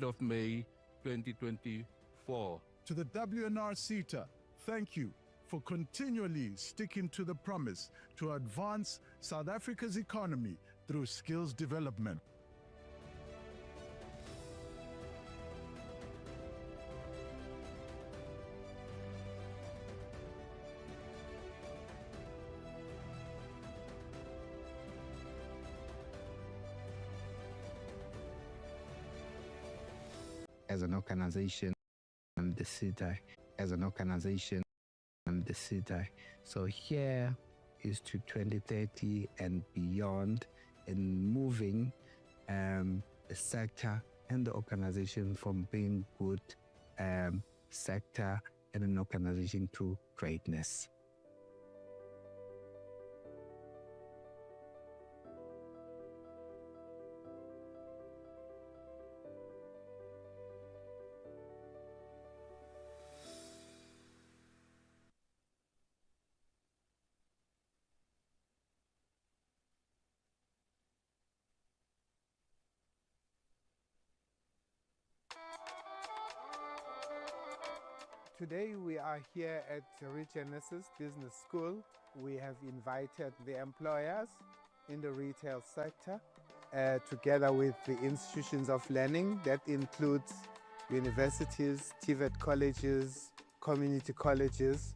of May 2024. To the WNR CETA, thank you for continually sticking to the promise to advance South Africa's economy through skills development. As an organization, the CETA, as an organization, the CETA. So here is to 2030 and beyond, in moving the sector and the organization from being good sector and an organization to greatness. Today we are here at Regenesis Business School. We have invited the employers in the retail sector together with the institutions of learning. That includes universities, TVET colleges, community colleges,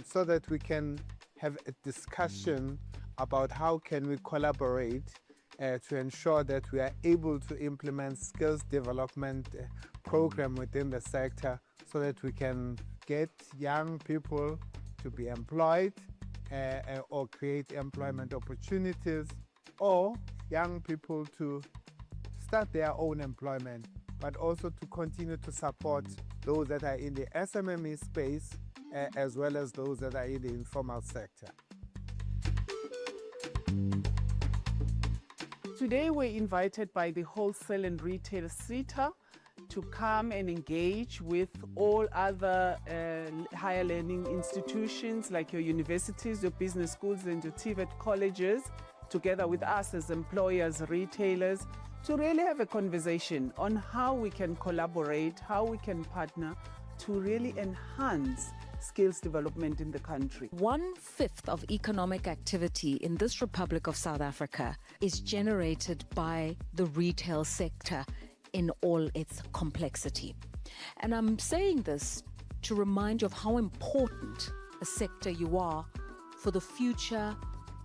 so that we can have a discussion about how can we collaborate to ensure that we are able to implement skills development program within the sector, so that we can get young people to be employed or create employment opportunities, or young people to start their own employment, but also to continue to support those that are in the SMME space as well as those that are in the informal sector. Today we're invited by the Wholesale and Retail CETA to come and engage with all other higher learning institutions like your universities, your business schools and your TVET colleges, together with us as employers, retailers, to really have a conversation on how we can collaborate, how we can partner to really enhance skills development in the country. 1/5 of economic activity in this Republic of South Africa is generated by the retail sector in all its complexity. And I'm saying this to remind you of how important a sector you are for the future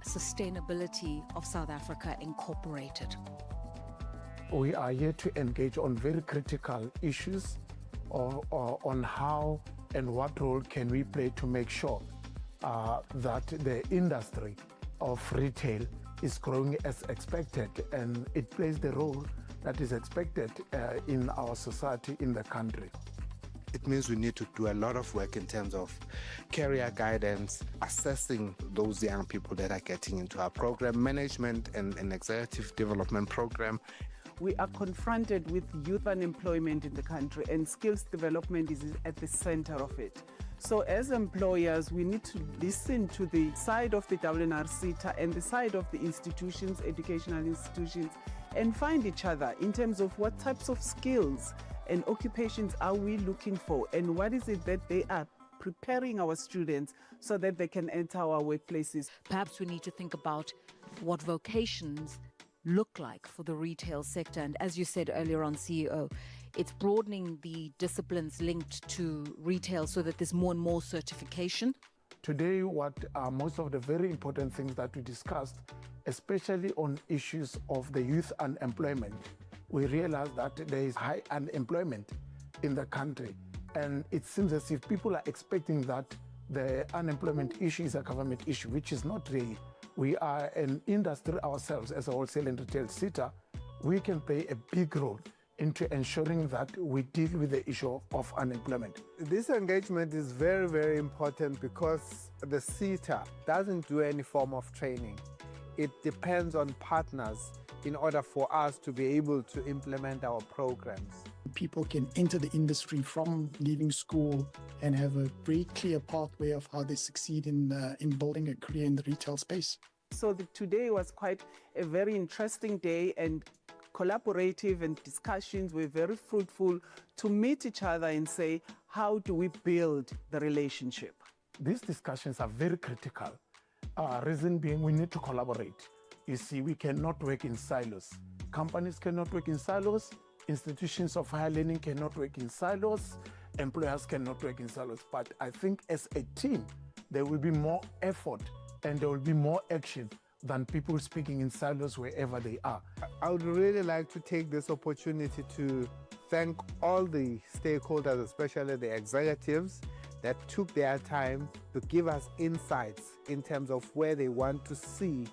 sustainability of South Africa Incorporated. We are here to engage on very critical issues or on how and what role can we play to make sure that the industry of retail is growing as expected, and it plays the role that is expected in our society, in the country. It means we need to do a lot of work in terms of career guidance, assessing those young people that are getting into our program, management and executive development program. We are confronted with youth unemployment in the country, and skills development is at the center of it. So as employers, we need to listen to the side of the WNR CETA and the side of the institutions, educational institutions, and find each other in terms of what types of skills and occupations are we looking for, and what is it that they are preparing our students so that they can enter our workplaces. Perhaps we need to think about what vocations look like for the retail sector. And as you said earlier on, CEO, it's broadening the disciplines linked to retail so that there's more and more certification. Today, what are most of the very important things that we discussed, especially on issues of the youth unemployment, we realize that there is high unemployment in the country. And it seems as if people are expecting that the unemployment issue is a government issue, which is not really. We are an industry ourselves as a wholesale and retail CETA. We can play a big role into ensuring that we deal with the issue of unemployment. This engagement is very, very important because the CETA doesn't do any form of training. It depends on partners in order for us to be able to implement our programs. People can enter the industry from leaving school and have a very clear pathway of how they succeed in building a career in the retail space. So today was quite a very interesting day, and collaborative and discussions were very fruitful to meet each other and say, how do we build the relationship? These discussions are very critical. Reason being, we need to collaborate. You see, we cannot work in silos. Companies cannot work in silos. Institutions of higher learning cannot work in silos. Employers cannot work in silos. But I think as a team, there will be more effort and there will be more action than people speaking in silos wherever they are. I would really like to take this opportunity to thank all the stakeholders, especially the executives, that took their time to give us insights in terms of where they want to see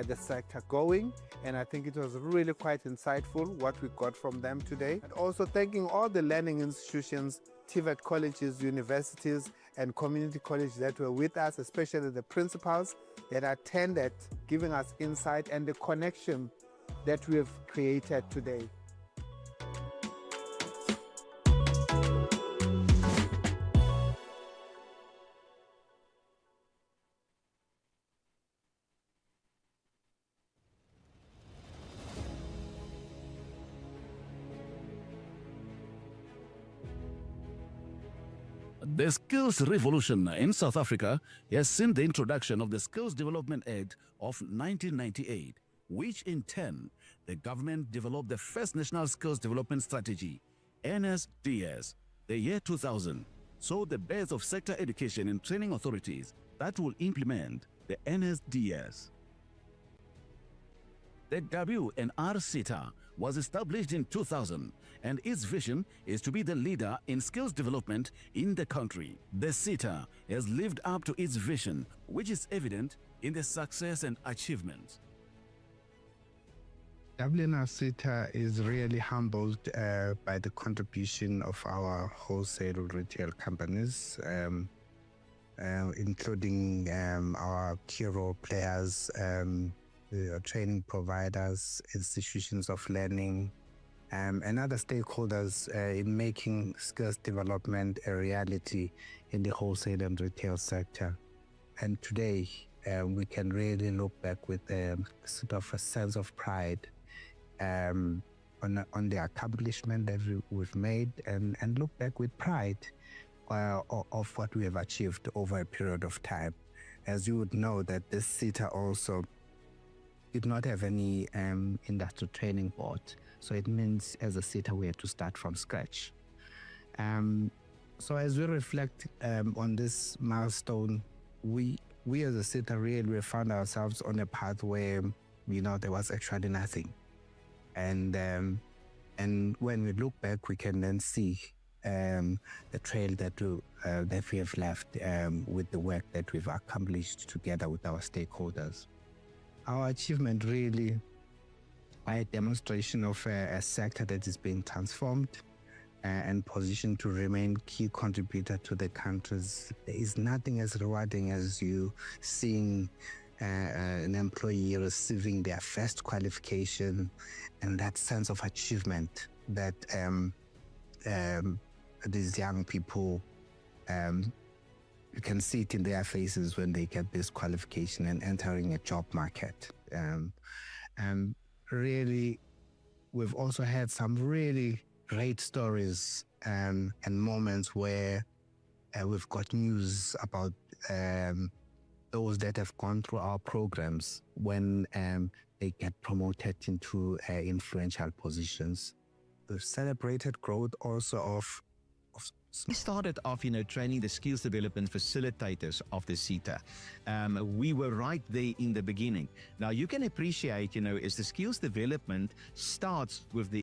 the sector going. And I think it was really quite insightful what we got from them today. And also thanking all the learning institutions, TVET colleges, universities, and community colleges that were with us, especially the principals that attended, giving us insight and the connection that we have created today. The skills revolution in South Africa has seen the introduction of the Skills Development Act of 1998, which in turn, the government developed the first National Skills Development Strategy, NSDS, the year 2000, saw the birth of sector education and training authorities that will implement the NSDS. The WNR was established in 2000, and its vision is to be the leader in skills development in the country. The SETA has lived up to its vision, which is evident in the success and achievements. WNR SETA is really humbled by the contribution of our wholesale retail companies, including our key role players, training providers, institutions of learning, and other stakeholders in making skills development a reality in the wholesale and retail sector. And today, we can really look back with sort of a sense of pride on the accomplishment that we've made, and look back with pride of what we have achieved over a period of time. As you would know, that this SETA also did not have any industrial training board. So it means as a SETA, we had to start from scratch. So as we reflect on this milestone, we as a SETA really found ourselves on a path where, there was actually nothing. And when we look back, we can then see the trail that we have left with the work that we've accomplished together with our stakeholders. Our achievement really a demonstration of a sector that is being transformed and positioned to remain key contributor to the countries. There is nothing as rewarding as you seeing an employee receiving their first qualification and that sense of achievement that these young people, you can see it in their faces when they get this qualification and entering a job market. And really, we've also had some really great stories and moments where we've got news about those that have gone through our programs when they get promoted into influential positions. We've celebrated growth also of We started off, training the skills development facilitators of the SETA. We were right there in the beginning. Now, you can appreciate, as the skills development starts with the